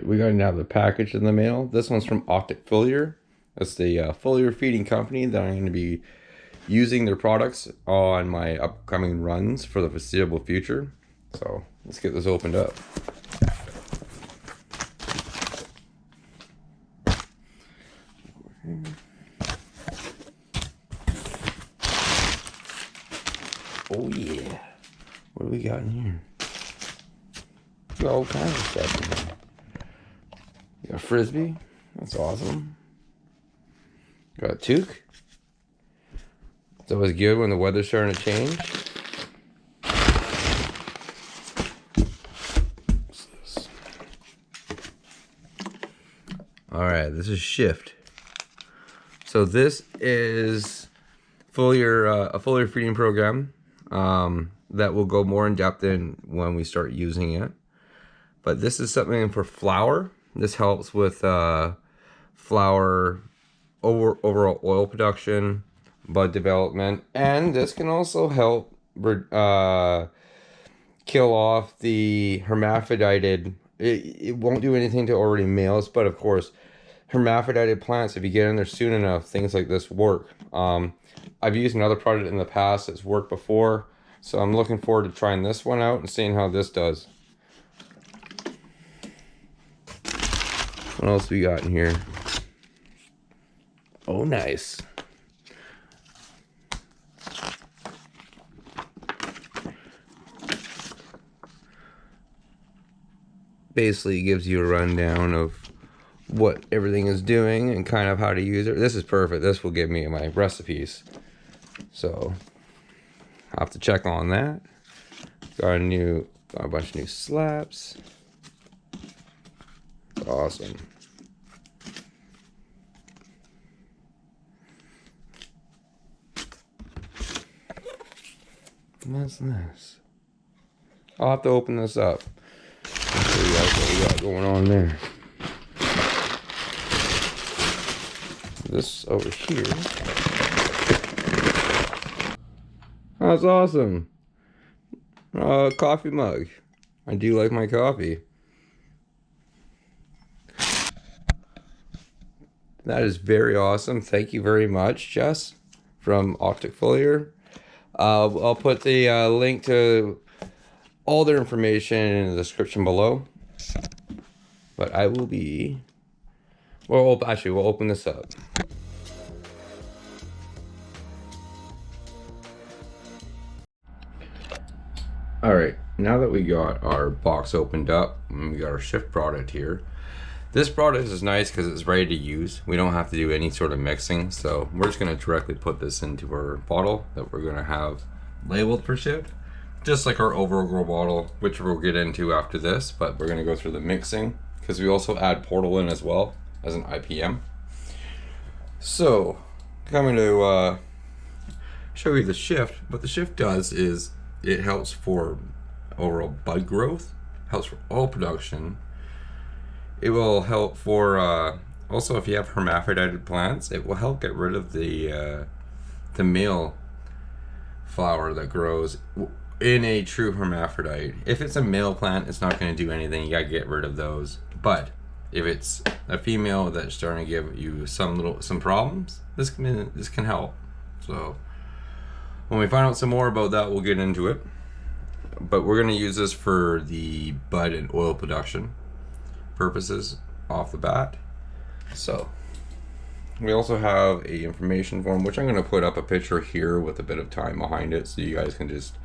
right, we got another package in the mail. This one's from Optic Foliar. That's the foliar feeding company that I'm going to be using their products on my upcoming runs for the foreseeable future. So let's get this opened up. Oh yeah, what do we got in here? Got all kinds of stuff in here. We got a frisbee, that's awesome. Got a toque. It's always good when the weather's starting to change. What's this? Alright, this is Shift. So this is a foliar feeding program that will go more in depth in when we start using it. But this is something for flower. This helps with flower overall oil production, bud development, and this can also help kill off the hermaphrodited. It won't do anything to already males, but of course, hermaphrodited plants, if you get in there soon enough, things like this work. I've used another product in the past that's worked before, so I'm looking forward to trying this one out and seeing how this does. What else we got in here? Oh, nice. Basically gives you a rundown of what everything is doing and kind of how to use it. This is perfect. This will give me my recipes. So I'll have to check on that. Got a bunch of new slaps. Awesome. What's this? I'll have to open this up. Show you guys what we got going on there. This over here. That's awesome. Coffee mug. I do like my coffee. That is very awesome. Thank you very much, Jess, from Optic Foliar. I'll put the link to all their information in the description below. But I will be... Well, actually, we'll open this up. Alright, now that we got our box opened up, and we got our Shift product here, this product is nice because it's ready to use. We don't have to do any sort of mixing, so we're just going to directly put this into our bottle that we're going to have labeled for Shift. Just like our Overgrow bottle, which we'll get into after this, but we're going to go through the mixing because we also add Portal in as well as an IPM. So, coming to show you the Shift. What the Shift does is it helps for overall bud growth, helps for oil production. It will help for also if you have hermaphrodited plants, it will help get rid of the male flower that grows in a true hermaphrodite. If it's a male plant, it's not going to do anything. You gotta get rid of those. But if it's a female that's starting to give you some problems, this can help. So when we find out some more about that, we'll get into it. But we're going to use this for the bud and oil production purposes off the bat. So we also have a information form, which I'm going to put up a picture here with a bit of time behind it so you guys can just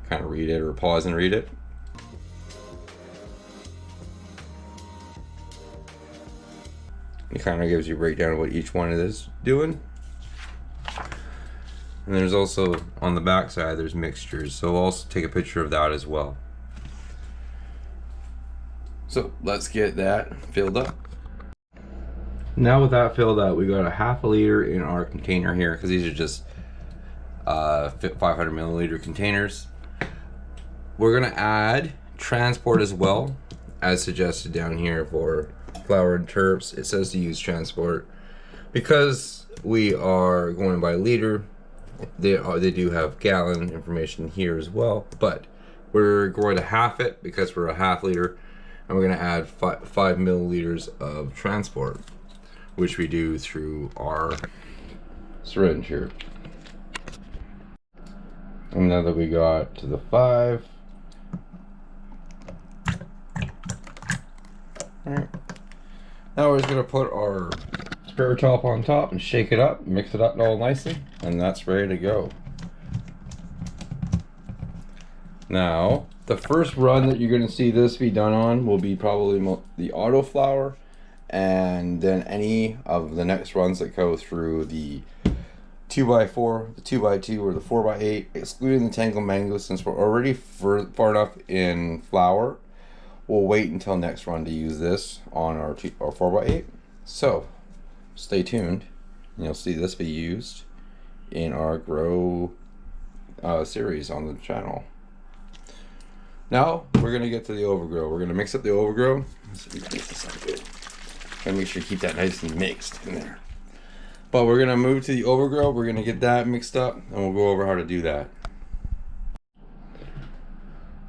kind of read it or pause and read it. It kind of gives you a breakdown of what each one is doing. And there's also on the back side there's mixtures, so we'll also take a picture of that as well. So let's get that filled up. Now with that filled up, we got a ½ liter in our container here because these are just 500 milliliter containers. We're gonna add transport as well, as suggested down here for flower and terps. It says to use transport because we are going by liter. They do have gallon information here as well, but we're going to half it because we're a ½ liter. and we're going to add 5 milliliters of transport, which we do through our syringe here. And now that we got to the 5, alright, now we're just going to put our spare top on top and shake it up, mix it up all nicely, and that's ready to go. Now, the first run that you're going to see this be done on will be probably the auto flower, and then any of the next runs that go through the 2x4, the 2x2, or the 4x8, excluding the Tango Mango. Since we're already far enough in flower, we'll wait until next run to use this on our 4x8. So stay tuned, and you'll see this be used in our Grow series on the channel. Now we're gonna get to the Overgrow. We're gonna mix up the Overgrow. Gotta make sure you keep that nice and mixed in there. But we're gonna move to the Overgrow. We're gonna get that mixed up, and we'll go over how to do that.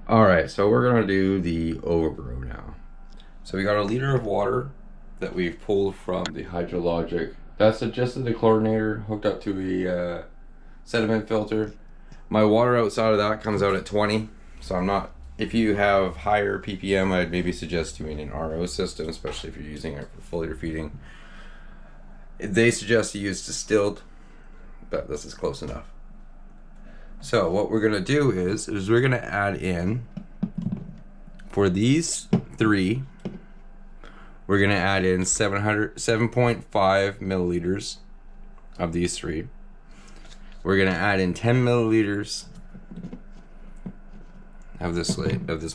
All right, so we're gonna do the Overgrow now. So we got a liter of water that we've pulled from the Hydrologic. That's just the chlorinator hooked up to a sediment filter. My water outside of that comes out at 20, so I'm not. If you have higher ppm, I'd maybe suggest doing an RO system, especially if you're using it for foliar feeding. They suggest you use distilled, but this is close enough. So what we're gonna do is we're gonna add in, for these 3, we're gonna add in 7.5 milliliters of these 3. We're gonna add in 10 milliliters of this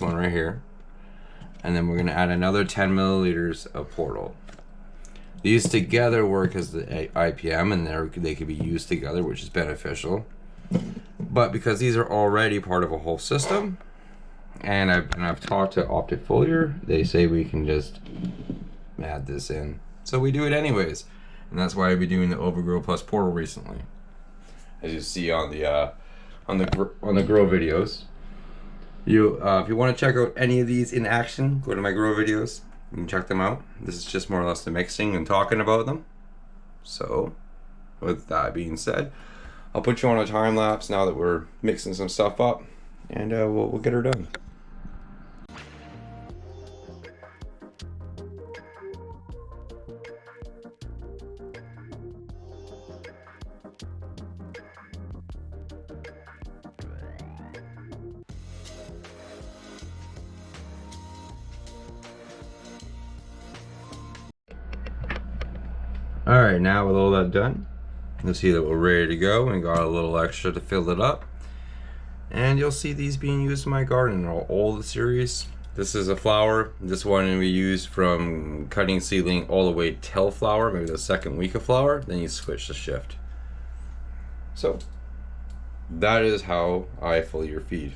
one right here, and then we're going to add another 10 milliliters of Portal. These together work as the IPM, and they can be used together, which is beneficial. But because these are already part of a whole system, and I've talked to Optic Foliar, they say we can just add this in. So we do it anyways, and that's why I've been doing the Overgrow plus Portal recently, as you see on the Grow videos. If you want to check out any of these in action, go to my Grow videos. You can check them out. This is just more or less the mixing and talking about them. So, with that being said, I'll put you on a time lapse now that we're mixing some stuff up, and we'll get her done. Alright, now with all that done, you'll see that we're ready to go, and got a little extra to fill it up. And you'll see these being used in my garden, all the series. This is a flower. This one we use from cutting seedling all the way till flower, maybe the second week of flower, then you switch the shift. So, that is how I foliar feed.